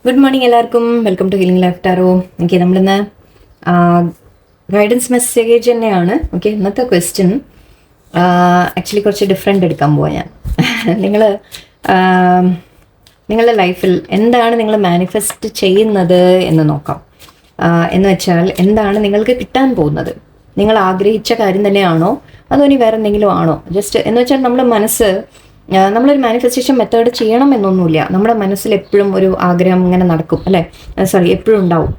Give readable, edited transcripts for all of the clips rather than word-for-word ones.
Good morning എല്ലാവർക്കും. Welcome to healing life tarot. Okay, നമ്മളിന്ന് guidance message തന്നെയാണ്. Okay, ഇന്നത്തെ ക്വസ്റ്റ്യൻ ആക്ച്വലി കുറച്ച് ഡിഫറെൻ്റ് എടുക്കാൻ പോവാം ഞാൻ. നിങ്ങൾ നിങ്ങളുടെ ലൈഫിൽ എന്താണ് നിങ്ങൾ മാനിഫെസ്റ്റ് ചെയ്യുന്നത് എന്ന് നോക്കാം. എന്ന് വെച്ചാൽ എന്താണ് നിങ്ങൾക്ക് കിട്ടാൻ പോകുന്നത്? നിങ്ങൾ ആഗ്രഹിച്ച കാര്യം തന്നെയാണോ അതോ ഇനി വേറെ എന്തെങ്കിലും ആണോ? ജസ്റ്റ് എന്ന് വെച്ചാൽ നമ്മുടെ മനസ്സ്, നമ്മളൊരു മാനിഫെസ്റ്റേഷൻ മെത്തേഡ് ചെയ്യണം എന്നൊന്നുമില്ല. നമ്മുടെ മനസ്സിൽ എപ്പോഴും ഒരു ആഗ്രഹം ഇങ്ങനെ നടക്കും അല്ലേ, എപ്പോഴും ഉണ്ടാവും.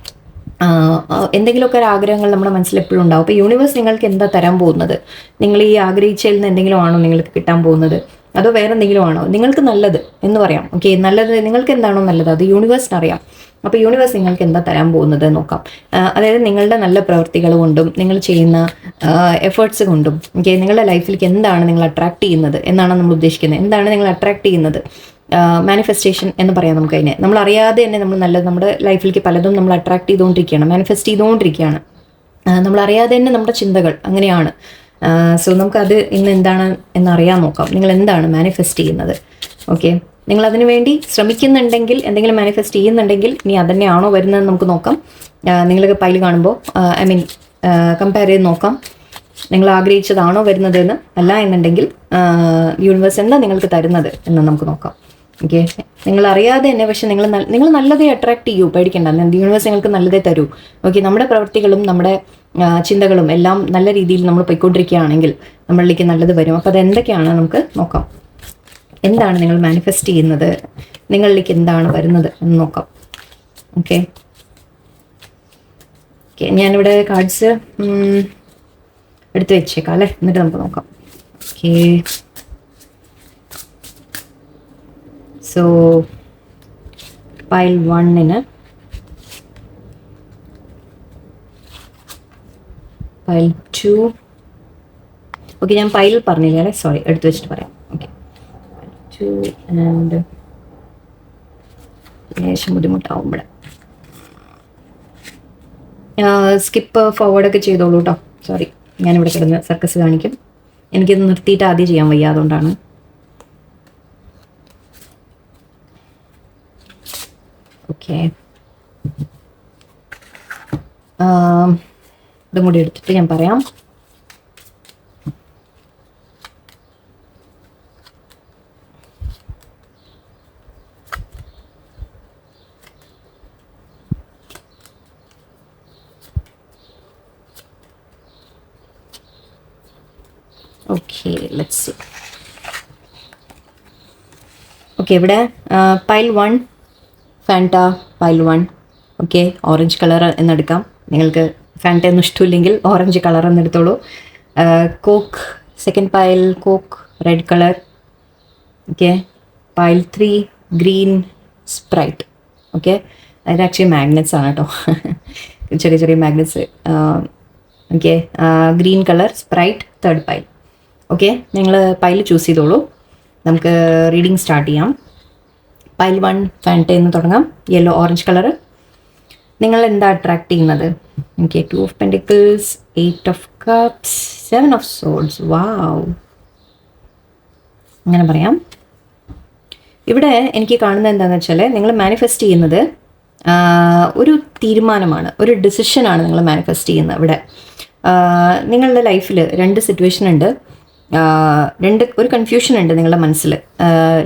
എന്തെങ്കിലുമൊക്കെ ഒരു ആഗ്രഹങ്ങൾ നമ്മുടെ മനസ്സിൽ എപ്പോഴും ഉണ്ടാവും. അപ്പോൾ യൂണിവേഴ്സ് നിങ്ങൾക്ക് എന്താ തരാൻ പോകുന്നത്? നിങ്ങൾ ഈ ആഗ്രഹിച്ചതിൽ നിന്ന് എന്തെങ്കിലും ആണോ നിങ്ങൾക്ക് കിട്ടാൻ പോകുന്നത്, അതോ വേറെ എന്തെങ്കിലും ആണോ? നിങ്ങൾക്ക് നല്ലത് എന്ന് പറയാം. ഓക്കെ, നല്ലത് നിങ്ങൾക്ക് എന്താണോ നല്ലത് അത് യൂണിവേഴ്സിന് അറിയാം. അപ്പോൾ യൂണിവേഴ്സ് നിങ്ങൾക്ക് എന്താ തരാൻ പോകുന്നത് നോക്കാം. അതായത് നിങ്ങളുടെ നല്ല പ്രവൃത്തികൾ കൊണ്ടും നിങ്ങൾ ചെയ്യുന്ന എഫേർട്സ് കൊണ്ടും ഓക്കെ, നിങ്ങളുടെ ലൈഫിലേക്ക് എന്താണ് നിങ്ങൾ അട്രാക്ട് ചെയ്യുന്നത് എന്നാണ് നമ്മൾ ഉദ്ദേശിക്കുന്നത്. എന്താണ് നിങ്ങൾ അട്രാക്ട് ചെയ്യുന്നത്? മാനിഫെസ്റ്റേഷൻ എന്ന് പറയാം നമുക്കതിനെ. നമ്മൾ അറിയാതെ തന്നെ നമ്മൾ നല്ലത് നമ്മുടെ ലൈഫിലേക്ക് പലതും നമ്മൾ അട്രാക്ട് ചെയ്തുകൊണ്ടിരിക്കുകയാണ്, മാനിഫെസ്റ്റ് ചെയ്തുകൊണ്ടിരിക്കുകയാണ്. നമ്മൾ അറിയാതെ തന്നെ നമ്മുടെ ചിന്തകൾ അങ്ങനെയാണ്. സോ നമുക്കത് ഇന്ന് എന്താണ് എന്നറിയാൻ നോക്കാം. നിങ്ങൾ എന്താണ് മാനിഫെസ്റ്റ് ചെയ്യുന്നത്? ഓക്കെ, നിങ്ങൾ അതിനു വേണ്ടി ശ്രമിക്കുന്നുണ്ടെങ്കിൽ, എന്തെങ്കിലും മാനിഫെസ്റ്റ് ചെയ്യുന്നുണ്ടെങ്കിൽ ഇനി അതന്നെയാണോ വരുന്നതെന്ന് നമുക്ക് നോക്കാം. നിങ്ങൾക്ക് പൈൽ കാണുമ്പോൾ കമ്പയർ ചെയ്ത് നോക്കാം. നിങ്ങൾ ആഗ്രഹിച്ചതാണോ വരുന്നതെന്ന്. അല്ല എന്നുണ്ടെങ്കിൽ യൂണിവേഴ്സ് എന്താ നിങ്ങൾക്ക് തരുന്നത് എന്ന് നമുക്ക് നോക്കാം. ഓക്കെ, നിങ്ങൾ അറിയാതെ തന്നെ, പക്ഷെ നിങ്ങൾ നല്ലതേ അട്രാക്ട് ചെയ്യൂ, പേടിക്കേണ്ട. യൂണിവേഴ്സ് നിങ്ങൾക്ക് നല്ലതേ തരൂ. ഓക്കെ, നമ്മുടെ പ്രവൃത്തികളും നമ്മുടെ ചിന്തകളും എല്ലാം നല്ല രീതിയിൽ നമ്മൾ പോയിക്കൊണ്ടിരിക്കുകയാണെങ്കിൽ നമ്മളിലേക്ക് നല്ലത് വരും. അപ്പോൾ അതെന്തൊക്കെയാണ് നമുക്ക് നോക്കാം. എന്താണ് നിങ്ങൾ മാനിഫെസ്റ്റ് ചെയ്യുന്നത്, നിങ്ങളിലേക്ക് എന്താണ് വരുന്നത് എന്ന് നോക്കാം. ഓക്കെ ഓക്കെ, ഞാനിവിടെ കാർഡ്സ് എടുത്ത് വെച്ചേക്കാം അല്ലേ, എന്നിട്ട് നമുക്ക് നോക്കാം. Okay, so pile 1 pile 2. Okay, ഞാൻ പൈൽ പറഞ്ഞില്ല അല്ലേ, സോറി, എടുത്ത് വെച്ചിട്ട് പറയാം. ഓക്കെ, ആൻഡ് ലേശം ബുദ്ധിമുട്ടാവും ഇവിടെ. സ്കിപ്പ് ഫോർവേഡൊക്കെ ചെയ്തോളൂ കേട്ടോ. സോറി, ഞാനിവിടെ കിടന്ന് സർക്കസ് കാണിക്കും. എനിക്കിത് നിർത്തിയിട്ട് ആദ്യം ചെയ്യാൻ വയ്യ, അതുകൊണ്ടാണ്. ഓക്കെ, ഇതും കൂടി എടുത്തിട്ട് ഞാൻ പറയാം. Okay, let's see. ഓക്കെ, ഇവിടെ pile 1 Fanta, pile 1. Okay, orange colour എന്നെടുക്കാം. നിങ്ങൾക്ക് ഫാൻറ്റ ഒന്നും ഇഷ്ടമില്ലെങ്കിൽ ഓറഞ്ച് കളർ എന്നെടുത്തോളൂ. Coke, second pile Coke, red colour. Okay, pile 3 green Sprite. Okay, അത് ആക്ച്വലി മാഗ്നറ്റ്സ് ആണ് കേട്ടോ, ചെറിയ ചെറിയ magnets. Okay, green colour Sprite, third pile. Okay, നിങ്ങൾ പൈൽ ചൂസ് ചെയ്തോളൂ. നമുക്ക് റീഡിങ് സ്റ്റാർട്ട് ചെയ്യാം. പൈൽ 1 ഫാൻറ്റ എന്ന് തുടങ്ങാം. Yellow orange colour. നിങ്ങൾ എന്താ അട്രാക്ട് ചെയ്യുന്നത്? Okay, 2 of pentacles, 8 of cups, 7 of swords. Wow, അങ്ങനെ പറയാം. ഇവിടെ എനിക്ക് കാണുന്നത് എന്താണെന്ന് വെച്ചാൽ, നിങ്ങൾ മാനിഫെസ്റ്റ് ചെയ്യുന്നത് ഒരു തീരുമാനമാണ്, ഒരു ഡിസിഷനാണ് നിങ്ങൾ മാനിഫെസ്റ്റ് ചെയ്യുന്നത്. ഇവിടെ നിങ്ങളുടെ ലൈഫിൽ 2 സിറ്റുവേഷൻ ഉണ്ട്, ഒരു കൺഫ്യൂഷൻ ഉണ്ട് നിങ്ങളുടെ മനസ്സിൽ.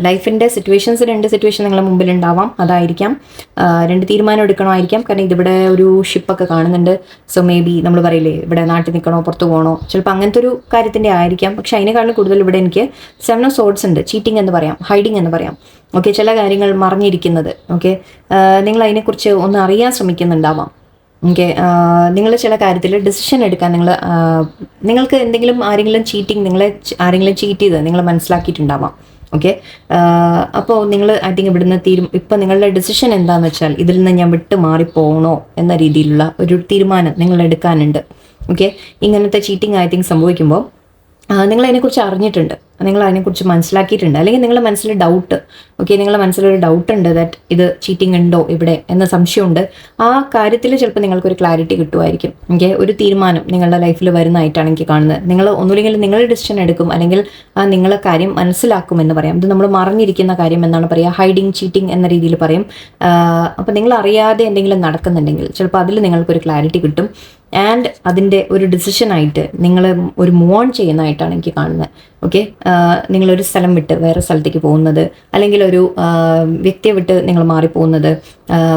ലൈഫിൻ്റെ 2 സിറ്റുവേഷൻ നിങ്ങളുടെ മുമ്പിൽ ഉണ്ടാവാം. അതായിരിക്കാം 2 തീരുമാനം എടുക്കണമായിരിക്കാം. കാരണം ഇതിവിടെ ഒരു ഷിപ്പൊക്കെ കാണുന്നുണ്ട്. സോ മേ ബി നമ്മൾ പറയില്ലേ, ഇവിടെ നാട്ടിൽ നിൽക്കണോ പുറത്ത് പോകണോ, ചിലപ്പോൾ അങ്ങനത്തെ ഒരു കാര്യത്തിൻ്റെ ആയിരിക്കാം. പക്ഷേ അതിനേക്കാളും കൂടുതൽ ഇവിടെ എനിക്ക് 7 ഓഫ് സോഡ്സ് ഉണ്ട്. ചീറ്റിംഗ് എന്ന് പറയാം, ഹൈഡിങ് എന്ന് പറയാം. ഓക്കെ, ചില കാര്യങ്ങൾ മറിഞ്ഞിരിക്കുന്നത്. ഓക്കെ, നിങ്ങൾ അതിനെക്കുറിച്ച് ഒന്ന് അറിയാൻ ശ്രമിക്കുന്നുണ്ടാവാം. ഓക്കെ, നിങ്ങൾ ചില കാര്യത്തിൽ ഡിസിഷൻ എടുക്കാൻ നിങ്ങൾക്ക് എന്തെങ്കിലും ആരെങ്കിലും ആരെങ്കിലും ചീറ്റ് ചെയ്ത് നിങ്ങൾ മനസ്സിലാക്കിയിട്ടുണ്ടാവാം. ഓക്കെ, അപ്പോൾ നിങ്ങൾ ഐ തിങ്ക് ഇവിടുന്ന് ഇപ്പം നിങ്ങളുടെ ഡിസിഷൻ എന്താണെന്ന് വെച്ചാൽ, ഇതിൽ നിന്ന് ഞാൻ വിട്ട് മാറിപ്പോകണോ എന്ന രീതിയിലുള്ള ഒരു തീരുമാനം നിങ്ങൾ എടുക്കാനുണ്ട്. ഓക്കെ, ഇങ്ങനത്തെ ചീറ്റിംഗ് ഐ തിങ്ക് സംഭവിക്കുമ്പോൾ നിങ്ങൾ അതിനെക്കുറിച്ച് അറിഞ്ഞിട്ടുണ്ട്, നിങ്ങൾ അതിനെക്കുറിച്ച് മനസ്സിലാക്കിയിട്ടുണ്ട്, അല്ലെങ്കിൽ നിങ്ങളുടെ മനസ്സിൽ ഡൗട്ട്, ഓക്കെ, നിങ്ങളുടെ മനസ്സിലൊരു ഡൗട്ട് ഉണ്ട് ദാറ്റ് ഇത് ചീറ്റിംഗ് ഉണ്ടോ ഇവിടെ എന്ന സംശയമുണ്ട്. ആ കാര്യത്തിൽ ചിലപ്പോൾ നിങ്ങൾക്കൊരു ക്ലാരിറ്റി കിട്ടുമായിരിക്കും. ഓക്കെ, ഒരു തീരുമാനം നിങ്ങളുടെ ലൈഫിൽ വരുന്നതായിട്ടാണ് എനിക്ക് കാണുന്നത്. നിങ്ങൾ ഒന്നുമില്ലെങ്കിൽ നിങ്ങൾ ഡിസിഷൻ എടുക്കും, അല്ലെങ്കിൽ നിങ്ങളെ കാര്യം മനസ്സിലാക്കും എന്ന് പറയാം. ഇത് നമ്മൾ മറിഞ്ഞിരിക്കുന്ന കാര്യം എന്നാണ് പറയുക, ഹൈഡിങ് ചീറ്റിംഗ് എന്ന രീതിയിൽ പറയും. അപ്പോൾ നിങ്ങൾ അറിയാതെ എന്തെങ്കിലും നടക്കുന്നുണ്ടെങ്കിൽ ചിലപ്പോൾ അതിൽ നിങ്ങൾക്കൊരു ക്ലാരിറ്റി കിട്ടും. ആൻഡ് അതിൻ്റെ ഒരു ഡിസിഷനായിട്ട് നിങ്ങൾ ഒരു മൂവ് ഓൺ ചെയ്യുന്നതായിട്ടാണ് എനിക്ക് കാണുന്നത്. ഓക്കെ, നിങ്ങളൊരു സ്ഥലം വിട്ട് വേറെ സ്ഥലത്തേക്ക് പോകുന്നത്, അല്ലെങ്കിൽ ഒരു വ്യക്തിയെ വിട്ട് നിങ്ങൾ മാറിപ്പോകുന്നത്,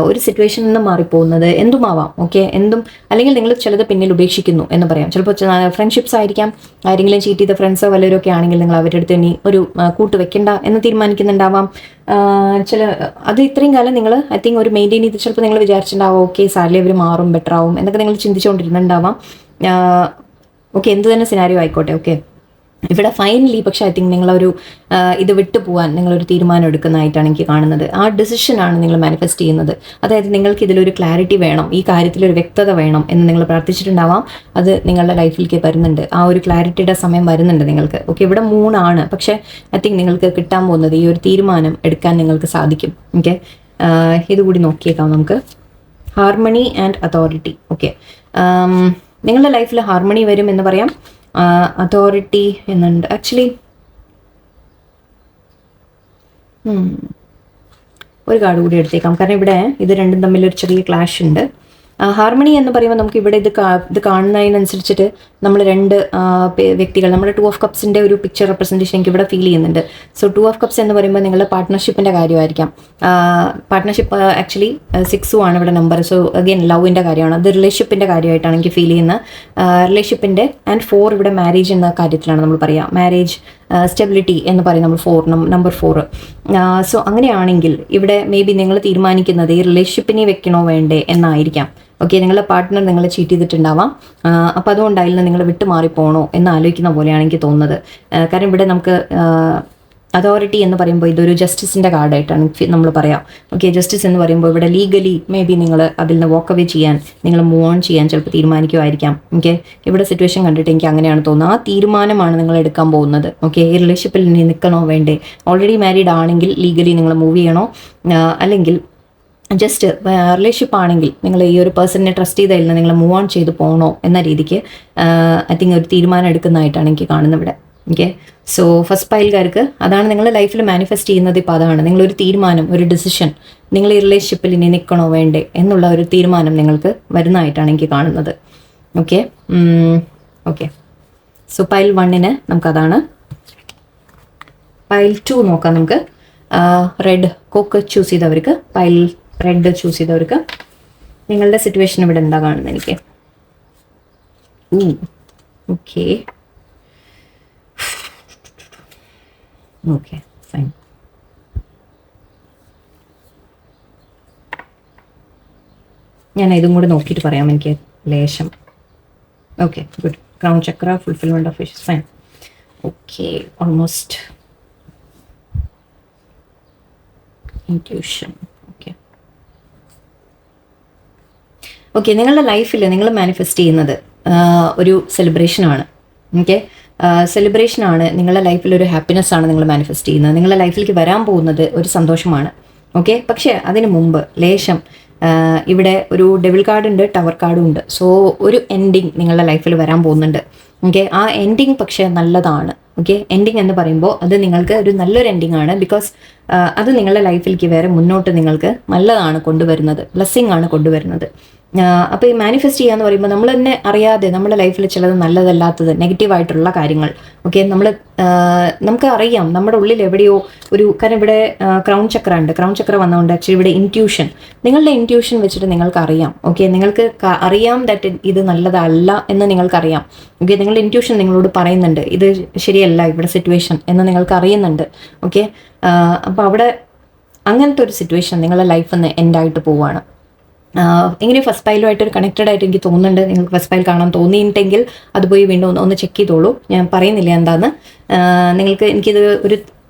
ഒരു സിറ്റുവേഷനിൽ നിന്ന് മാറിപ്പോകുന്നത്, എന്തുമാവാം. ഓക്കെ, എന്തും, അല്ലെങ്കിൽ നിങ്ങൾ ചിലത് പിന്നിൽ ഉപേക്ഷിക്കുന്നു എന്ന് പറയാം. ചിലപ്പോൾ ഫ്രണ്ട്ഷിപ്സ് ആയിരിക്കാം, ആരെങ്കിലും ചീറ്റ് ചെയ്ത ഫ്രണ്ട്സോ വല്ലവരും ഒക്കെ ആണെങ്കിൽ നിങ്ങൾ അവരുടെ അടുത്ത് ഇനി ഒരു കൂട്ട് വെക്കണ്ട എന്ന് തീരുമാനിക്കുന്നുണ്ടാവാം. അത് ഇത്രയും കാലം നിങ്ങൾ ഐ തിങ്ക് ഒരു മെയിൻറ്റെയിൻ ചെയ്ത് ചിലപ്പോൾ നിങ്ങൾ വിചാരിച്ചിട്ടുണ്ടാവും ഓക്കെ സാലറി അവർ മാറും, ബെറ്റർ ആവും എന്നൊക്കെ നിങ്ങൾ ചിന്തിച്ചുകൊണ്ടിരുന്നുണ്ടാവാം. ഓക്കെ, എന്ത് തന്നെ സിനാരിയോ ആയിക്കോട്ടെ. ഓക്കെ, ഇവിടെ ഫൈനലി പക്ഷേ ഐ തിങ്ക് നിങ്ങളൊരു ഇത് വിട്ടു പോകാൻ നിങ്ങളൊരു തീരുമാനം എടുക്കുന്നതായിട്ടാണ് എനിക്ക് കാണുന്നത്. ആ ഡിസിഷനാണ് നിങ്ങൾ മാനിഫെസ്റ്റ് ചെയ്യുന്നത്. അതായത് നിങ്ങൾക്ക് ഇതിലൊരു ക്ലാരിറ്റി വേണം, ഈ കാര്യത്തിലൊരു വ്യക്തത വേണം എന്ന് നിങ്ങൾ പ്രാർത്ഥിച്ചിട്ടുണ്ടാവാം. അത് നിങ്ങളുടെ ലൈഫിലേക്ക് വരുന്നുണ്ട്, ആ ഒരു ക്ലാരിറ്റിയുടെ സമയം വരുന്നുണ്ട് നിങ്ങൾക്ക്. ഓക്കെ, ഇവിടെ 3 ആണ്, പക്ഷേ ഐ തിങ്ക് നിങ്ങൾക്ക് കിട്ടാൻ പോകുന്നത് ഈ ഒരു തീരുമാനം എടുക്കാൻ നിങ്ങൾക്ക് സാധിക്കും. ഓക്കെ, ഇതുകൂടി നോക്കിയേക്കാം നമുക്ക്. Harmony and authority. ഓക്കെ, നിങ്ങളുടെ ലൈഫിൽ ഹാർമണി വരും എന്ന് പറയാം. അതോറിറ്റി എന്നുണ്ട് ആക്ച്വലി. ഒരു കാർഡ് കൂടി എടുത്തേക്കാം, കാരണം ഇവിടെ ഇത് രണ്ടും തമ്മിലൊരു ചെറിയ ക്ലാഷ് ഉണ്ട്. ഹാർമണി എന്ന് പറയുമ്പോൾ നമുക്ക് ഇവിടെ ഇത് കാണുന്നതിനനുസരിച്ചിട്ട് നമ്മൾ 2 വ്യക്തികൾ, നമ്മുടെ 2 ഓഫ് കപ്സിൻ്റെ ഒരു പിക്ചർ റെപ്രസെൻറ്റേഷൻ എനിക്ക് ഇവിടെ ഫീൽ ചെയ്യുന്നുണ്ട്. സോ 2 ഓഫ് കപ്സ് എന്ന് പറയുമ്പോൾ നിങ്ങളുടെ പാർട്ട്ണർഷിപ്പിൻ്റെ കാര്യമായിരിക്കാം. പാർട്ട്ണർഷിപ്പ് ആക്ച്വലി 6 ആണ് ഇവിടെ നമ്പർ. സോ അഗെയിൻ ലവിൻ്റെ കാര്യമാണ്, അത് റിലേഷൻഷിപ്പിൻ്റെ കാര്യമായിട്ടാണ് എനിക്ക് ഫീൽ ചെയ്യുന്നത്. റിലേഷൻഷിപ്പിൻ്റെ ആൻഡ് 4 ഇവിടെ മാരേജ് എന്ന കാര്യത്തിലാണ് നമ്മൾ പറയുക. മാരേജ്, സ്റ്റെബിലിറ്റി എന്ന് പറയും നമ്മൾ നമ്പർ 4. സോ അങ്ങനെയാണെങ്കിൽ ഇവിടെ മേ ബി നിങ്ങൾ തീരുമാനിക്കുന്നത് ഈ റിലേഷൻഷിപ്പിനെ വെക്കണോ വേണ്ടേ എന്നായിരിക്കാം. ഓക്കെ, നിങ്ങളുടെ പാർട്ട്ണർ നിങ്ങളെ ചീറ്റ് ചെയ്തിട്ടുണ്ടാവാം. അപ്പോൾ അതുകൊണ്ടായിരുന്നു നിങ്ങൾ വിട്ടുമാറി പോകണോ എന്ന് ആലോചിക്കുന്ന പോലെയാണ് എനിക്ക് തോന്നുന്നത്. കാരണം ഇവിടെ നമുക്ക് അതോറിറ്റി എന്ന് പറയുമ്പോൾ ഇതൊരു ജസ്റ്റിസിൻ്റെ കാർഡായിട്ടാണ് നമ്മൾ പറയാം. ഓക്കെ, ജസ്റ്റിസ് എന്ന് പറയുമ്പോൾ ഇവിടെ ലീഗലി മേ ബി നിങ്ങൾ അതിൽ നിന്ന് വോക്ക് അവേ ചെയ്യാൻ, നിങ്ങൾ മൂവ് ഓൺ ചെയ്യാൻ ചിലപ്പോൾ തീരുമാനിക്കുമായിരിക്കാം. ഓക്കെ, ഇവിടെ സിറ്റുവേഷൻ കണ്ടിട്ട് എനിക്ക് അങ്ങനെയാണ് തോന്നുന്നത്. ആ തീരുമാനമാണ് നിങ്ങൾ എടുക്കാൻ പോകുന്നത്. ഓക്കെ, ഈ റിലേഷൻഷിപ്പിൽ ഇനി നിൽക്കണോ വേണ്ടേ, ഓൾറെഡി മാരീഡ് ആണെങ്കിൽ ലീഗലി നിങ്ങൾ മൂവ് ചെയ്യണോ, അല്ലെങ്കിൽ ജസ്റ്റ് റിലേഷൻഷിപ്പ് ആണെങ്കിൽ നിങ്ങൾ ഈ ഒരു പേഴ്സണിനെ ട്രസ്റ്റ് ചെയ്തതിൽ നിങ്ങൾ മൂവ് ഓൺ ചെയ്ത് പോകണോ എന്ന രീതിക്ക് ഐ തിങ്ക് ഒരു തീരുമാനം എടുക്കുന്നതായിട്ടാണ് എനിക്ക് കാണുന്നത് ഇവിടെ. ഓക്കെ, സോ ഫസ്റ്റ് പൈൽക്കാർക്ക് അതാണ് നിങ്ങളുടെ ലൈഫിൽ മാനിഫെസ്റ്റ് ചെയ്യുന്നത്. ഇപ്പോൾ അതാണ് നിങ്ങളൊരു തീരുമാനം, ഒരു ഡിസിഷൻ, നിങ്ങൾ ഈ റിലേഷൻഷിപ്പിൽ ഇനി നിൽക്കണോ വേണ്ടേ എന്നുള്ള ഒരു തീരുമാനം നിങ്ങൾക്ക് വരുന്നതായിട്ടാണ് എനിക്ക് കാണുന്നത്. ഓക്കെ, ഓക്കെ, സോ പൈൽ 1 നമുക്കതാണ്. പൈൽ 2 നോക്കാം നമുക്ക്. റെഡ് കോക്ക് ചൂസ് ചെയ്തവർക്ക്, പൈൽ റെഡ് ചൂസ് ചെയ്തവർക്ക് നിങ്ങളുടെ സിറ്റുവേഷൻ ഇവിടെ എന്താ കാണുന്നത് എനിക്ക്. Okay, okay, fine. ഞാൻ ഇതും കൂടെ നോക്കിയിട്ട് പറയാം എനിക്ക് ലേശം. Okay, good. Crown chakra, fulfilment of wishes, fine. Okay, almost intuition. Okay, നിങ്ങളുടെ ലൈഫിൽ നിങ്ങൾ മാനിഫെസ്റ്റ് ചെയ്യുന്നത് ഒരു സെലിബ്രേഷനാണ്. ഓക്കെ, സെലിബ്രേഷനാണ്. നിങ്ങളുടെ ലൈഫിൽ ഒരു ഹാപ്പിനെസ് ആണ് നിങ്ങൾ മാനിഫെസ്റ്റ് ചെയ്യുന്നത്. നിങ്ങളുടെ ലൈഫിലേക്ക് വരാൻ പോകുന്നത് ഒരു സന്തോഷമാണ്. ഓക്കെ, പക്ഷേ അതിന് മുമ്പ് ലേശം ഇവിടെ ഒരു ഡെവിൾ കാർഡ് ഉണ്ട്, ടവർ കാർഡും ഉണ്ട്. സോ ഒരു എൻഡിങ് നിങ്ങളുടെ ലൈഫിൽ വരാൻ പോകുന്നുണ്ട്. ഓക്കെ, ആ എൻഡിങ് പക്ഷേ നല്ലതാണ്. ഓക്കെ, എൻഡിങ് എന്ന് പറയുമ്പോൾ അത് നിങ്ങൾക്ക് ഒരു നല്ലൊരു എൻഡിങ് ആണ്. ബിക്കോസ് അത് നിങ്ങളുടെ ലൈഫിലേക്ക് വേറെ മുന്നോട്ട് നിങ്ങൾക്ക് നല്ലതാണ് കൊണ്ടുവരുന്നത്, ബ്ലെസ്സിങ് ആണ് കൊണ്ടുവരുന്നത്. അപ്പോൾ ഈ മാനിഫെസ്റ്റ് ചെയ്യാന്ന് പറയുമ്പോൾ നമ്മൾ തന്നെ അറിയാതെ നമ്മുടെ ലൈഫിൽ ചിലത് നല്ലതല്ലാത്തത്, നെഗറ്റീവായിട്ടുള്ള കാര്യങ്ങൾ, ഓക്കെ, നമുക്ക് അറിയാം നമ്മുടെ ഉള്ളിൽ എവിടെയോ ഒരു, കാരണം ഇവിടെ ക്രൗൺ ചക്ര ഉണ്ട്. ക്രൗൺ ചക്ര വന്നതുകൊണ്ട് ആക്ച്വലി ഇവിടെ ഇൻറ്റ്യൂഷൻ, നിങ്ങളുടെ ഇൻറ്റ്യൂഷൻ വെച്ചിട്ട് നിങ്ങൾക്ക് അറിയാം. ഓക്കെ, നിങ്ങൾക്ക് അറിയാം ദാറ്റ് ഇത് നല്ലതല്ല എന്ന് നിങ്ങൾക്കറിയാം. ഓക്കെ, നിങ്ങളുടെ ഇൻറ്റ്യൂഷൻ നിങ്ങളോട് പറയുന്നുണ്ട് ഇത് ശരിയല്ല ഇവിടെ സിറ്റുവേഷൻ എന്ന് നിങ്ങൾക്ക് അറിയുന്നുണ്ട്. ഓക്കെ, അപ്പോൾ അവിടെ അങ്ങനത്തെ ഒരു സിറ്റുവേഷൻ നിങ്ങളുടെ ലൈഫിൽ നിന്ന് എൻഡായിട്ട് പോവുകയാണ്. എങ്ങനെ ഫസ്റ്റ് പൈലുമായിട്ടൊരു കണക്റ്റഡ് ആയിട്ട് എനിക്ക് തോന്നുന്നുണ്ട്. നിങ്ങൾക്ക് ഫസ്റ്റ് പൈൽ കാണാൻ തോന്നിയിട്ടുണ്ടെങ്കിൽ അത് പോയി വീണ്ടും ഒന്ന് ചെക്ക് ചെയ്തോളൂ. ഞാൻ പറയുന്നില്ല എന്താന്ന്. നിങ്ങൾക്ക് എനിക്കിത് ഒരു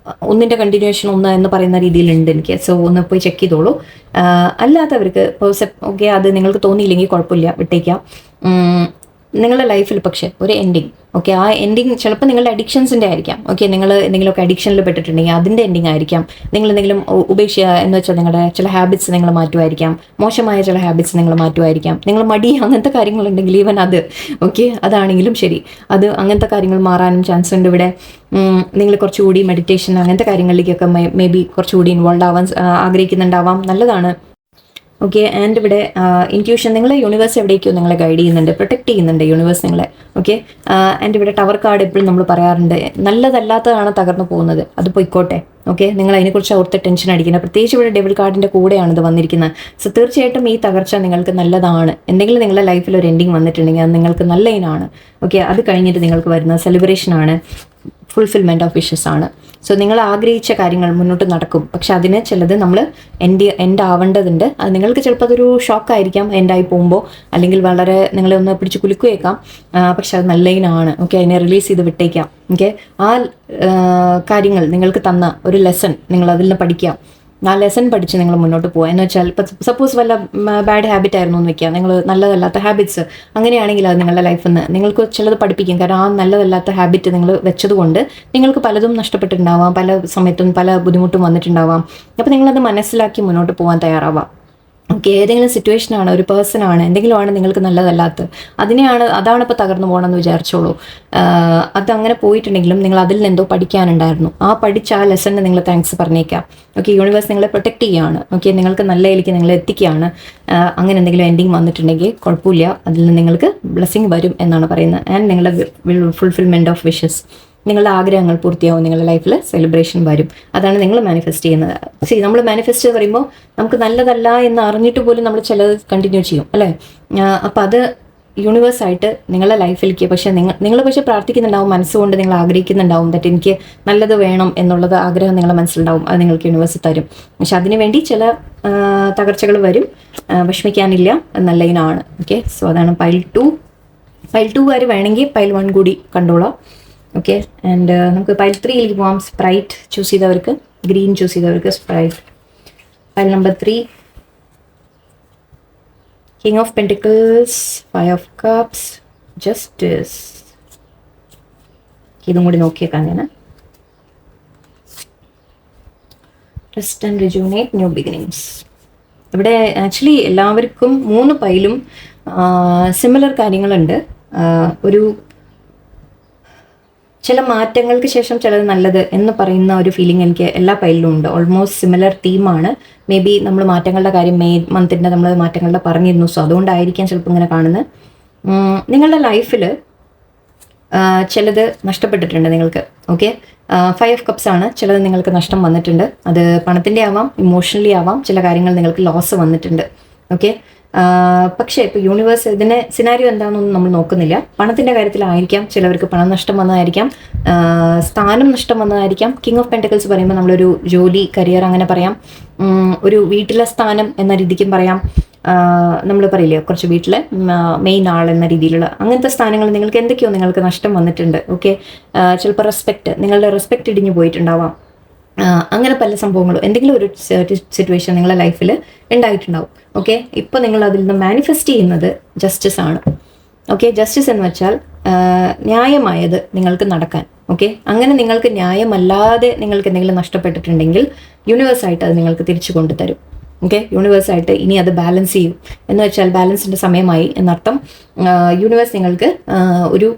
1ന്റെ കണ്ടിന്യൂവേഷൻ 1 എന്ന് പറയുന്ന രീതിയിലുണ്ട് എനിക്ക്. സോ ഒന്ന് പോയി ചെക്ക് ചെയ്തോളൂ. അല്ലാത്തവർക്ക് ഓക്കെ അത് നിങ്ങൾക്ക് തോന്നിയില്ലെങ്കിൽ കുഴപ്പമില്ല, വിട്ടേക്കാം. നിങ്ങളുടെ ലൈഫിൽ പക്ഷേ ഒരു എൻഡിങ്. ഓക്കെ, ആ എൻഡിങ് ചിലപ്പോൾ നിങ്ങളുടെ അഡിക്ഷൻസിൻ്റെ ആയിരിക്കാം. ഓക്കെ, നിങ്ങൾ എന്തെങ്കിലുമൊക്കെ അഡിക്ഷനിൽ പെട്ടിട്ടുണ്ടെങ്കിൽ അതിൻ്റെ എൻഡിങ് ആയിരിക്കാം. നിങ്ങൾ എന്തെങ്കിലും ഉപേക്ഷിക്കുക എന്ന് വെച്ചാൽ നിങ്ങളുടെ ചില ഹാബിറ്റ്സ് നിങ്ങൾ മാറ്റുമായിരിക്കാം, മോശമായ ചില ഹാബിറ്റ്സ് നിങ്ങൾ മാറ്റുമായിരിക്കാം, നിങ്ങൾ മടി അങ്ങനത്തെ കാര്യങ്ങളുണ്ടെങ്കിൽ ഈവൻ അത് ഓക്കെ അതാണെങ്കിലും ശരി, അത് അങ്ങനത്തെ കാര്യങ്ങൾ മാറാനും ചാൻസ് ഉണ്ട്. ഇവിടെ നിങ്ങൾ കുറച്ചുകൂടി മെഡിറ്റേഷൻ അങ്ങനത്തെ കാര്യങ്ങളിലേക്കൊക്കെ മേ ബി കുറച്ചുകൂടി ഇൻവോൾവ് ആവാൻ ആഗ്രഹിക്കുന്നുണ്ടാവാം, നല്ലതാണ്. ഓക്കെ, ആൻഡ് ഇവിടെ ഇൻറ്റ്യൂഷൻ, നിങ്ങളെ യൂണിവേഴ്സ് എവിടേക്കോ നിങ്ങളെ ഗൈഡ് ചെയ്യുന്നുണ്ട്, പ്രൊട്ടക്ട് ചെയ്യുന്നുണ്ട് യൂണിവേഴ്സ് നിങ്ങളെ. ഓക്കെ, ആൻഡ് ഇവിടെ ടവർ കാർഡ് എപ്പോഴും നമ്മൾ പറയാറുണ്ട്, നല്ലതല്ലാത്തതാണ് തകർന്നു പോകുന്നത്, അത് പോയിക്കോട്ടെ. ഓക്കെ, നിങ്ങൾ അതിനെക്കുറിച്ച് ഓർത്ത് ടെൻഷൻ അടിക്കുന്നത്, പ്രത്യേകിച്ച് ഇവിടെ ഡെവിൾ കാർഡിൻ്റെ കൂടെയാണ് ഇത് വന്നിരിക്കുന്നത്. സോ തീർച്ചയായിട്ടും ഈ തകർച്ച നിങ്ങൾക്ക് നല്ലതാണ്. എന്തെങ്കിലും നിങ്ങളുടെ ലൈഫിൽ ഒരു എൻഡിങ് വന്നിട്ടുണ്ടെങ്കിൽ അത് നിങ്ങൾക്ക് നല്ല ഇനാണ്. ഓക്കെ, അത് കഴിഞ്ഞിട്ട് നിങ്ങൾക്ക് വരുന്ന സെലിബ്രേഷനാണ്, ഫുൾഫിൽമെൻറ്റ് ഓഫ് വിഷസ് ആണ്. സോ നിങ്ങൾ ആഗ്രഹിച്ച കാര്യങ്ങൾ മുന്നോട്ട് നടക്കും. പക്ഷെ അതിന് ചിലത് നമ്മൾ എൻഡ് ആവേണ്ടതുണ്ട്. അത് നിങ്ങൾക്ക് ചിലപ്പോൾ അതൊരു ഷോക്കായിരിക്കാം എൻഡായി പോകുമ്പോൾ, അല്ലെങ്കിൽ വളരെ നിങ്ങളെ ഒന്ന് പിടിച്ച് കുലുക്കുകയേക്കാം. പക്ഷെ അത് നല്ല ഇനാണ്. ഓക്കെ, അതിനെ റിലീസ് ചെയ്ത് വിട്ടേക്കാം. ഓക്കെ, ആ കാര്യങ്ങൾ നിങ്ങൾക്ക് തന്ന ഒരു ലെസൺ നിങ്ങൾ അതിൽ നിന്ന് പഠിക്കാം. ആ ലെസൺ പഠിച്ച് നിങ്ങൾ മുന്നോട്ട് പോകുക. എന്ന് വെച്ചാൽ ഇപ്പം സപ്പോസ് വല്ല ബാഡ് ഹാബിറ്റ് ആയിരുന്നു എന്ന് വെക്കുക, നിങ്ങൾ നല്ലതല്ലാത്ത ഹാബിറ്റ്സ് അങ്ങനെയാണെങ്കിൽ അത് നിങ്ങളുടെ ലൈഫിൽ നിന്ന് നിങ്ങൾക്ക് ചിലത് പഠിപ്പിക്കും. കാരണം ആ നല്ലതല്ലാത്ത ഹാബിറ്റ് നിങ്ങൾ വെച്ചതുകൊണ്ട് നിങ്ങൾക്ക് പലതും നഷ്ടപ്പെട്ടിട്ടുണ്ടാവാം, പല സമയത്തും പല ബുദ്ധിമുട്ടും വന്നിട്ടുണ്ടാവാം. അപ്പോൾ നിങ്ങളത് മനസ്സിലാക്കി മുന്നോട്ട് പോകാൻ തയ്യാറാവാം. ഓക്കെ, ഏതെങ്കിലും സിറ്റുവേഷനാണ്, ഒരു പേഴ്സണാണ്, എന്തെങ്കിലുമാണ് നിങ്ങൾക്ക് നല്ലതല്ലാത്തത്, അതാണ് ഇപ്പോൾ തകർന്നു പോകണമെന്ന് വിചാരിച്ചോളൂ. അതങ്ങനെ പോയിട്ടുണ്ടെങ്കിലും നിങ്ങൾ അതിൽ നിന്നെന്തോ പഠിക്കാനുണ്ടായിരുന്നു. പഠിച്ച ആ ലെസണിന് നിങ്ങൾ താങ്ക്സ് പറഞ്ഞേക്കാം. ഓക്കെ, യൂണിവേഴ്സ് നിങ്ങളെ പ്രൊട്ടക്ട് ചെയ്യുകയാണ്. ഓക്കെ, നിങ്ങൾക്ക് നല്ലതിലേക്ക് നിങ്ങളെ എത്തിക്കുകയാണ്. അങ്ങനെ എന്തെങ്കിലും എൻഡിങ് വന്നിട്ടുണ്ടെങ്കിൽ കുഴപ്പമില്ല, അതിൽ നിന്ന് നിങ്ങൾക്ക് ബ്ലെസ്സിങ് വരും എന്നാണ് പറയുന്നത്. ആൻഡ് നിങ്ങളുടെ ഫുൾഫിൽമെൻറ്റ് ഓഫ് വിഷസ്, നിങ്ങളുടെ ആഗ്രഹങ്ങൾ പൂർത്തിയാവും, നിങ്ങളുടെ ലൈഫിൽ സെലിബ്രേഷൻ വരും. അതാണ് നിങ്ങൾ മാനിഫെസ്റ്റ് ചെയ്യുന്നത്. നമ്മൾ മാനിഫെസ്റ്റ് എന്ന് പറയുമ്പോൾ നമുക്ക് നല്ലതല്ല എന്ന് അറിഞ്ഞിട്ട് പോലും നമ്മൾ ചിലത് കണ്ടിന്യൂ ചെയ്യും അല്ലേ. അപ്പം അത് യൂണിവേഴ്സായിട്ട് നിങ്ങളുടെ ലൈഫിലേക്ക് നിങ്ങൾ പക്ഷേ പ്രാർത്ഥിക്കുന്നുണ്ടാവും, മനസ്സുകൊണ്ട് നിങ്ങൾ ആഗ്രഹിക്കുന്നുണ്ടാവും, ദറ്റ് എനിക്ക് നല്ലത് വേണം എന്നുള്ളത് ആഗ്രഹം നിങ്ങളുടെ മനസ്സിലുണ്ടാവും. അത് നിങ്ങൾക്ക് യൂണിവേഴ്സ് തരും. പക്ഷെ അതിനുവേണ്ടി ചില തകർച്ചകൾ വരും, വിഷമിക്കാനില്ല, നല്ല ഇനാണ്. ഓക്കെ, സോ അതാണ് പൈൽ 2 കാര് വേണമെങ്കിൽ പൈൽ 1 കൂടി കണ്ടോളാം. ഓക്കെ, ആൻഡ് നമുക്ക് പൈൽ 3യിലേക്ക് പോകാം. സ്പ്രൈറ്റ് ചൂസ് ചെയ്തവർക്ക്, ഗ്രീൻ ചൂസ് ചെയ്തവർക്ക് sprite. Pile number 3, king of pentacles, 5 of cups, justice. ഇതും കൂടി നോക്കിയേക്കാം ഞാൻ. Rest and rejuvenate, new beginnings. ഇവിടെ ആക്ച്വലി എല്ലാവർക്കും 3 പൈലും സിമിലർ കാര്യങ്ങളുണ്ട്. ഒരു ചില മാറ്റങ്ങൾക്ക് ശേഷം ചിലത് നല്ലത് എന്ന് പറയുന്ന ഒരു ഫീലിംഗ് എനിക്ക് എല്ലാ പൈലിലും ഉണ്ട്. ഓൾമോസ്റ്റ് സിമിലർ തീമാണ്. മേ ബി നമ്മൾ മാറ്റങ്ങളുടെ കാര്യം മെയ് മന്തിൻ്റെ നമ്മൾ മാറ്റങ്ങളുടെ പറഞ്ഞിരുന്നു. സോ അതുകൊണ്ടായിരിക്കാം ചിലപ്പോൾ ഇങ്ങനെ കാണുന്നത്. നിങ്ങളുടെ ലൈഫിൽ ചിലത് നഷ്ടപ്പെട്ടിട്ടുണ്ട് നിങ്ങൾക്ക്. ഓക്കെ, 5 ഓഫ് കപ്സ് ആണ്. ചിലത് നിങ്ങൾക്ക് നഷ്ടം വന്നിട്ടുണ്ട്. അത് പണത്തിൻ്റെ ആവാം, ഇമോഷണലി ആവാം. ചില കാര്യങ്ങൾ നിങ്ങൾക്ക് ലോസ് വന്നിട്ടുണ്ട്. ഓക്കെ, പക്ഷേ ഇപ്പോൾ യൂണിവേഴ്സ് ഇതിൻ്റെ സിനാരിയോ എന്താണെന്നൊന്നും നമ്മൾ നോക്കുന്നില്ല. പണത്തിൻ്റെ കാര്യത്തിലായിരിക്കാം, ചിലവർക്ക് പണം നഷ്ടം വന്നതായിരിക്കാം, സ്ഥാനം നഷ്ടം വന്നതായിരിക്കാം. കിങ് ഓഫ് പെൻറ്റിക്കിൾസ് പറയുമ്പോൾ നമ്മളൊരു ജോലി, കരിയർ അങ്ങനെ പറയാം, ഒരു വീട്ടിലെ സ്ഥാനം എന്ന രീതിക്കും പറയാം. നമ്മൾ പറയില്ലേ കുറച്ച് വീട്ടിലെ മെയിൻ ആൾ എന്ന രീതിയിലുള്ള അങ്ങനത്തെ സ്ഥാനങ്ങൾ നിങ്ങൾക്ക് എന്തൊക്കെയോ നിങ്ങൾക്ക് നഷ്ടം വന്നിട്ടുണ്ട്. ഓക്കെ, ചിലപ്പോൾ നിങ്ങളുടെ റെസ്പെക്റ്റ് ഇടിഞ്ഞു പോയിട്ടുണ്ടാവാം. അങ്ങനെ പല സംഭവങ്ങളും എന്തെങ്കിലും ഒരു സിറ്റുവേഷൻ നിങ്ങളുടെ ലൈഫിൽ ഉണ്ടായിട്ടുണ്ടാവും. ഓക്കെ, ഇപ്പോൾ നിങ്ങൾ അതിൽ നിന്ന് മാനിഫെസ്റ്റ് ചെയ്യുന്നത് ജസ്റ്റിസ് ആണ്. ഓക്കെ, ജസ്റ്റിസ് എന്ന് വെച്ചാൽ ന്യായമായത് നിങ്ങൾക്ക് നടക്കാൻ. ഓക്കെ, അങ്ങനെ നിങ്ങൾക്ക് ന്യായമല്ലാതെ നിങ്ങൾക്ക് എന്തെങ്കിലും നഷ്ടപ്പെട്ടിട്ടുണ്ടെങ്കിൽ യൂണിവേഴ്സായിട്ട് അത് നിങ്ങൾക്ക് തിരിച്ചു കൊണ്ടുതരും. ഓക്കെ, യൂണിവേഴ്സായിട്ട് ഇനി അത് ബാലൻസ് ചെയ്യും. എന്ന് വെച്ചാൽ ബാലൻസിൻ്റെ സമയമായി എന്നർത്ഥം. യൂണിവേഴ്സ് നിങ്ങൾക്ക് ഒരു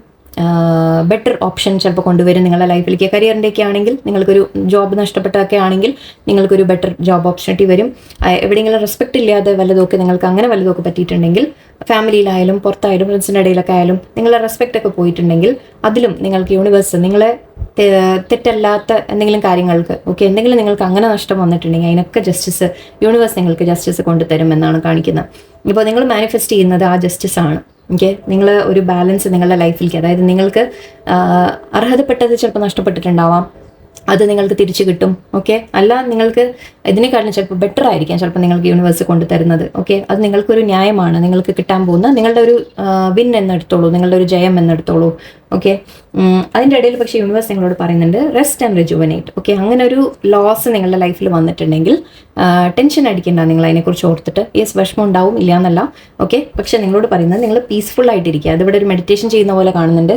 ബെറ്റർ ഓപ്ഷൻ ചിലപ്പോൾ കൊണ്ടുവരും നിങ്ങളുടെ ലൈഫിലേക്ക്. കരിയറിൻ്റെയൊക്കെ ആണെങ്കിൽ നിങ്ങൾക്കൊരു ജോബ് നഷ്ടപ്പെട്ടതൊക്കെ ആണെങ്കിൽ നിങ്ങൾക്കൊരു ബെറ്റർ ജോബ് ഓപ്പർച്യൂണിറ്റി വരും. എവിടെയെങ്കിലും റെസ്പെക്റ്റ് ഇല്ലാതെ വല്ലതൊക്കെ നിങ്ങൾക്ക് അങ്ങനെ വല്ലതൊക്കെ പറ്റിയിട്ടുണ്ടെങ്കിൽ, ഫാമിലിയിലായാലും പുറത്തായാലും ഫ്രണ്ട്സിൻ്റെ ഇടയിലൊക്കെ ആയാലും നിങ്ങളുടെ റെസ്പെക്റ്റ് ഒക്കെ പോയിട്ടുണ്ടെങ്കിൽ അതിലും നിങ്ങൾക്ക് യൂണിവേഴ്സ് നിങ്ങളെ തെറ്റല്ലാത്ത എന്തെങ്കിലും കാര്യങ്ങൾക്ക് ഓക്കെ എന്തെങ്കിലും നിങ്ങൾക്ക് അങ്ങനെ നഷ്ടം വന്നിട്ടുണ്ടെങ്കിൽ അതിനൊക്കെ യൂണിവേഴ്സ് നിങ്ങൾക്ക് ജസ്റ്റിസ് കൊണ്ടുതരും എന്നാണ് കാണിക്കുന്നത്. ഇപ്പോൾ നിങ്ങൾ മാനിഫെസ്റ്റ് ചെയ്യുന്നത് ആ ജസ്റ്റിസ് ആണ്. ഓക്കെ, നിങ്ങൾ ഒരു ബാലൻസ് നിങ്ങളുടെ ലൈഫിലേക്ക്, അതായത് നിങ്ങൾക്ക് അർഹതപ്പെട്ടത് ചിലപ്പോൾ നഷ്ടപ്പെട്ടിട്ടുണ്ടാവാം, അത് നിങ്ങൾക്ക് തിരിച്ചു കിട്ടും. ഓക്കെ, അല്ല നിങ്ങൾക്ക് ഇതിനെക്കാട്ടിലും ചിലപ്പോൾ ബെറ്റർ ആയിരിക്കാം ചിലപ്പോൾ നിങ്ങൾക്ക് യൂണിവേഴ്സ് കൊണ്ടുതരുന്നത്. ഓക്കെ, അത് നിങ്ങൾക്കൊരു ന്യായമാണ്. നിങ്ങൾക്ക് കിട്ടാൻ പോകുന്ന നിങ്ങളുടെ ഒരു വിൻ എന്നെടുത്തോളൂ, നിങ്ങളുടെ ഒരു ജയം എന്നെടുത്തോളൂ. ഓക്കെ, അതിൻ്റെ ഇടയിൽ പക്ഷേ യൂണിവേഴ്സ് നിങ്ങളോട് പറയുന്നുണ്ട് റെസ്റ്റ് ആൻഡ് റിജുവനേറ്റ്. ഓക്കെ, അങ്ങനെ ഒരു ലോസ് നിങ്ങളുടെ ലൈഫിൽ വന്നിട്ടുണ്ടെങ്കിൽ ടെൻഷൻ അടിക്കേണ്ട നിങ്ങൾ അതിനെക്കുറിച്ച് ഓർത്തിട്ട്. യെസ്, വിഷമം ഉണ്ടാവും, ഇല്ല എന്നല്ല. ഓക്കെ, പക്ഷെ നിങ്ങളോട് പറയുന്നത് നിങ്ങൾ പീസ്ഫുൾ ആയിട്ടിരിക്കുക. അതിവിടെ ഒരു മെഡിറ്റേഷൻ ചെയ്യുന്ന പോലെ കാണുന്നുണ്ട്.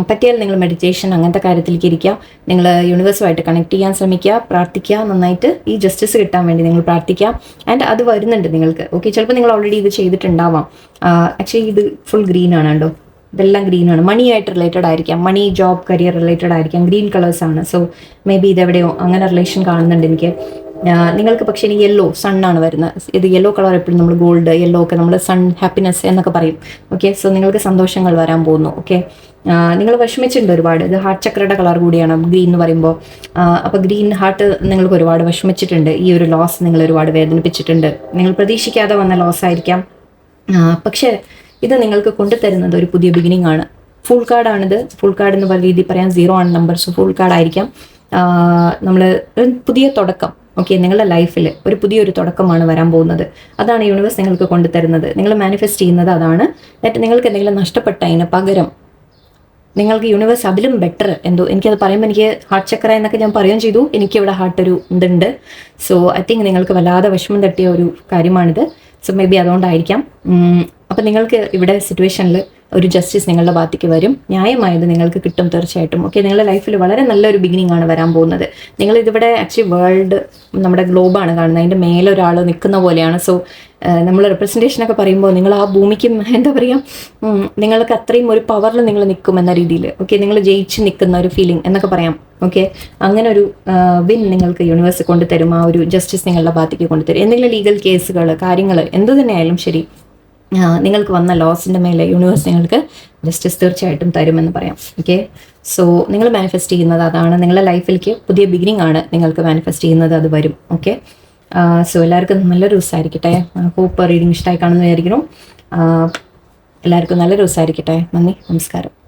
പറ്റിയാൽ നിങ്ങൾ മെഡിറ്റേഷൻ അങ്ങനത്തെ കാര്യത്തിലേക്ക് ഇരിക്കുക. നിങ്ങൾ യൂണിവേഴ്സുമായിട്ട് കണക്ട് ചെയ്യാൻ ശ്രമിക്കുക, പ്രാർത്ഥിക്കുക, നന്നായിട്ട് ഈ ജസ്റ്റിസ് കിട്ടാൻ വേണ്ടി നിങ്ങൾ പ്രാർത്ഥിക്കുക. ആൻഡ് അത് വരുന്നുണ്ട് നിങ്ങൾക്ക്. ഓക്കെ, ചിലപ്പോൾ നിങ്ങൾ ഓൾറെഡി ഇത് ചെയ്തിട്ടുണ്ടാവാം. ആക്ച്വലി ഇത് ഫുൾ ഗ്രീൻ ആണ് കേട്ടോ, ഇതെല്ലാം ഗ്രീനാണ്. മണിയായിട്ട് റിലേറ്റഡ് ആയിരിക്കാം, മണി, ജോബ്, കരിയർ റിലേറ്റഡ് ആയിരിക്കാം. ഗ്രീൻ കളേഴ്സാണ്. സോ മേ ബി ഇതെവിടെയോ അങ്ങനെ റിലേഷൻ കാണുന്നുണ്ട് എനിക്ക്. നിങ്ങൾക്ക് പക്ഷേ ഇനി യെല്ലോ സണ്ണാണ് വരുന്നത്. ഇത് യെല്ലോ കളർ എപ്പോഴും നമ്മൾ ഗോൾഡ്, യെല്ലോ ഒക്കെ നമ്മൾ സൺ, ഹാപ്പിനെസ് എന്നൊക്കെ പറയും. ഓക്കെ, സോ നിങ്ങൾക്ക് സന്തോഷങ്ങൾ വരാൻ പോകുന്നു. ഓക്കെ, നിങ്ങൾ വിഷമിച്ചിട്ടുണ്ട് ഒരുപാട്. ഇത് ഹാർട്ട് ചക്രയുടെ കളർ കൂടിയാണ് ഗ്രീൻ എന്ന് പറയുമ്പോൾ. അപ്പോൾ ഗ്രീൻ ഹാർട്ട് നിങ്ങൾക്ക് ഒരുപാട് വിഷമിച്ചിട്ടുണ്ട്. ഈ ഒരു ലോസ് നിങ്ങൾ ഒരുപാട് വേദനിപ്പിച്ചിട്ടുണ്ട്. നിങ്ങൾ പ്രതീക്ഷിക്കാതെ വന്ന ലോസ് ആയിരിക്കാം. പക്ഷേ ഇത് നിങ്ങൾക്ക് കൊണ്ടുതരുന്നത് ഒരു പുതിയ ബിഗിനിങ് ആണ്. ഫുൾ കാർഡാണിത്. ഫുൾ കാർഡ് എന്ന് പറയുന്ന രീതി പറയാൻ 0 ആണ് നമ്പർ. സോ ഫുൾ കാർഡ് ആയിരിക്കാം. നമ്മൾ ഒരു പുതിയ തുടക്കം. ഓക്കെ, നിങ്ങളുടെ ലൈഫിൽ ഒരു പുതിയൊരു തുടക്കമാണ് വരാൻ പോകുന്നത്. അതാണ് യൂണിവേഴ്സ് നിങ്ങൾക്ക് കൊണ്ടുതരുന്നത്. നിങ്ങൾ മാനിഫെസ്റ്റ് ചെയ്യുന്നത് അതാണ്. എന്നിട്ട് നിങ്ങൾക്ക് എന്തെങ്കിലും നഷ്ടപ്പെട്ടതിന് പകരം നിങ്ങൾക്ക് യൂണിവേഴ്സ് അതിലും ബെറ്റർ എന്തോ, എനിക്കത് പറയുമ്പോൾ എനിക്ക് ഹാർട്ട് ചക്ര എന്നൊക്കെ ഞാൻ പറയുകയും ചെയ്തു. എനിക്കിവിടെ ഹാർട്ട് ഒരു ഇതുണ്ട്. സോ ഐ തിങ്ക് നിങ്ങൾക്ക് വല്ലാതെ വിഷമം തട്ടിയ ഒരു കാര്യമാണിത്. സോ മേ ബി അതുകൊണ്ടായിരിക്കാം. അപ്പം നിങ്ങൾക്ക് ഇവിടെ സിറ്റുവേഷനിൽ ഒരു ജസ്റ്റിസ് നിങ്ങളുടെ ഭാഗത്തേക്ക് വരും. ന്യായമായത് നിങ്ങൾക്ക് കിട്ടും തീർച്ചയായിട്ടും. ഓക്കെ, നിങ്ങളുടെ ലൈഫിൽ വളരെ നല്ലൊരു ബിഗിനിങ് ആണ് വരാൻ പോകുന്നത്. നിങ്ങളിതിവിടെ ആക്ച്വലി വേൾഡ്, നമ്മുടെ ഗ്ലോബാണ് കാണുന്നത്. അതിൻ്റെ മേലെ ഒരാൾ നിൽക്കുന്ന പോലെയാണ്. സോ നമ്മൾ റെപ്രസെൻറ്റേഷനൊക്കെ പറയുമ്പോൾ നിങ്ങൾ ആ ഭൂമിക്ക് എന്താ പറയുക, നിങ്ങൾക്ക് അത്രയും ഒരു പവറിൽ നിങ്ങൾ നിൽക്കും എന്ന രീതിയിൽ. ഓക്കെ, നിങ്ങൾ ജയിച്ച് നിൽക്കുന്ന ഒരു ഫീലിംഗ് എന്നൊക്കെ പറയാം. ഓക്കെ, അങ്ങനെ ഒരു വിൻ നിങ്ങൾക്ക് യൂണിവേഴ്സ് കൊണ്ടുതരും. ആ ഒരു ജസ്റ്റിസ് നിങ്ങളുടെ ഭാഗത്തേക്ക് കൊണ്ടുതരും. എന്തെങ്കിലും ലീഗൽ കേസുകൾ, കാര്യങ്ങൾ എന്തു തന്നെയായാലും ശരി, നിങ്ങൾക്ക് വന്ന ലോസിൻ്റെ മേലെ യൂണിവേഴ്സ് നിങ്ങൾക്ക് ജസ്റ്റിസ് തീർച്ചയായിട്ടും തരുമെന്ന് പറയാം. ഓക്കെ, സോ നിങ്ങൾ മാനിഫെസ്റ്റ് ചെയ്യുന്നത് അതാണ്. നിങ്ങളുടെ ലൈഫിലേക്ക് പുതിയ ബിഗിനിങ് ആണ് നിങ്ങൾക്ക് മാനിഫെസ്റ്റ് ചെയ്യുന്നത്, അത് വരും. ഓക്കെ, സോ എല്ലാവർക്കും നല്ലൊരു ദിവസമായിരിക്കട്ടെ. ഹോപ്പ് റീഡിങ് ഇഷ്ടമായി കാണുന്നതായിരിക്കണം. എല്ലാവർക്കും നല്ലൊരു ദിവസമായിരിക്കട്ടെ. നന്ദി, നമസ്കാരം.